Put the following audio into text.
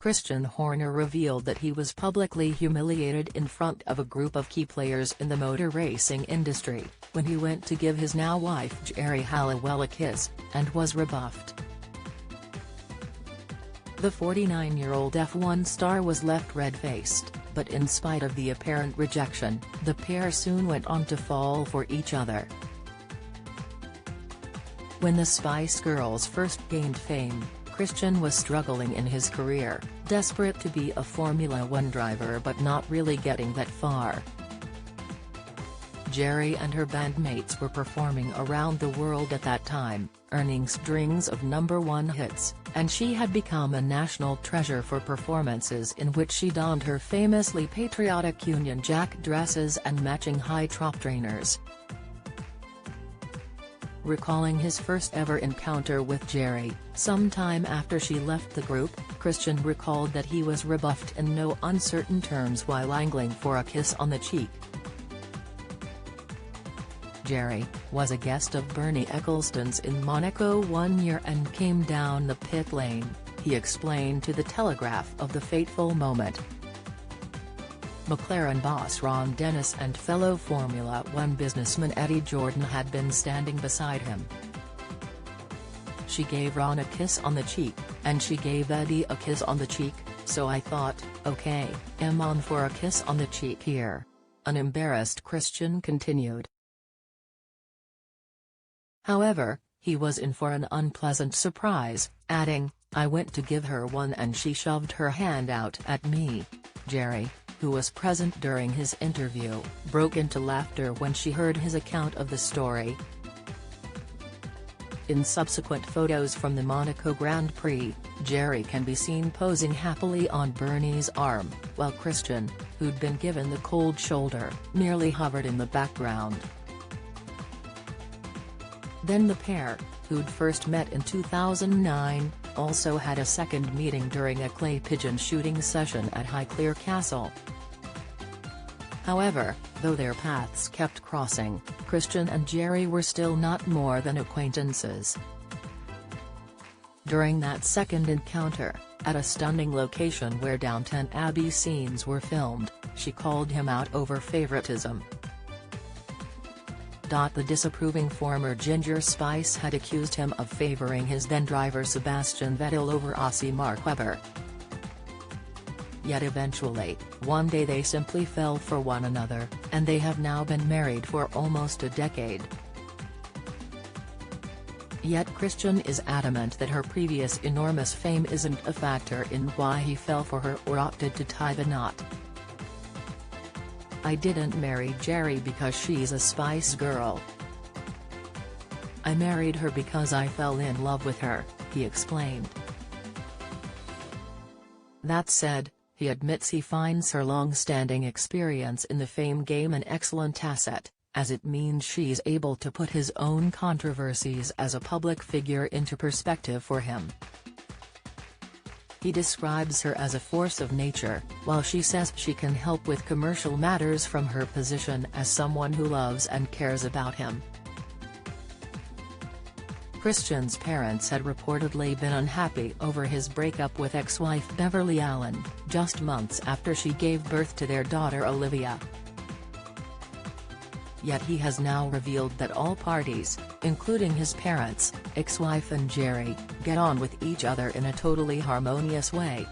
Christian Horner revealed that he was publicly humiliated in front of a group of key players in the motor racing industry, when he went to give his now wife Geri a kiss, and was rebuffed. The 49-year-old F1 star was left red-faced, but in spite of the apparent rejection, the pair soon went on to fall for each other. When the Spice Girls first gained fame, Christian was struggling in his career, desperate to be a Formula One driver but not really getting that far. Geri and her bandmates were performing around the world at that time, earning strings of #1 hits, and she had become a national treasure for performances in which she donned her famously patriotic Union Jack dresses and matching high-top trainers. Recalling his first ever encounter with Geri, sometime after she left the group, Christian recalled that he was rebuffed in no uncertain terms while angling for a kiss on the cheek. Geri was a guest of Bernie Ecclestone's in Monaco one year and came down the pit lane, he explained to The Telegraph of the fateful moment. McLaren boss Ron Dennis and fellow Formula One businessman Eddie Jordan had been standing beside him. She gave Ron a kiss on the cheek, and she gave Eddie a kiss on the cheek, so I thought, okay, I'm on for a kiss on the cheek here. An embarrassed Christian continued. However, he was in for an unpleasant surprise, adding, I went to give her one and she shoved her hand out at me. Geri, who was present during his interview, broke into laughter when she heard his account of the story. In subsequent photos from the Monaco Grand Prix, Geri can be seen posing happily on Bernie's arm, while Christian, who'd been given the cold shoulder, merely hovered in the background. Then the pair, who'd first met in 2009, also had a second meeting during a clay pigeon shooting session at Highclere Castle. However, though their paths kept crossing, Christian and Geri were still not more than acquaintances. During that second encounter, at a stunning location where Downton Abbey scenes were filmed, she called him out over favoritism. The disapproving former Ginger Spice had accused him of favoring his then-driver Sebastian Vettel over Aussie Mark Webber. Yet eventually, one day they simply fell for one another, and they have now been married for almost a decade. Yet Christian is adamant that her previous enormous fame isn't a factor in why he fell for her or opted to tie the knot. I didn't marry Geri because she's a Spice Girl. I married her because I fell in love with her, he explained. That said, he admits he finds her long-standing experience in the fame game an excellent asset, as it means she's able to put his own controversies as a public figure into perspective for him. He describes her as a force of nature, while she says she can help with commercial matters from her position as someone who loves and cares about him. Christian's parents had reportedly been unhappy over his breakup with ex-wife Beverly Allen, just months after she gave birth to their daughter Olivia. Yet he has now revealed that all parties, including his parents, ex-wife and Geri, get on with each other in a totally harmonious way.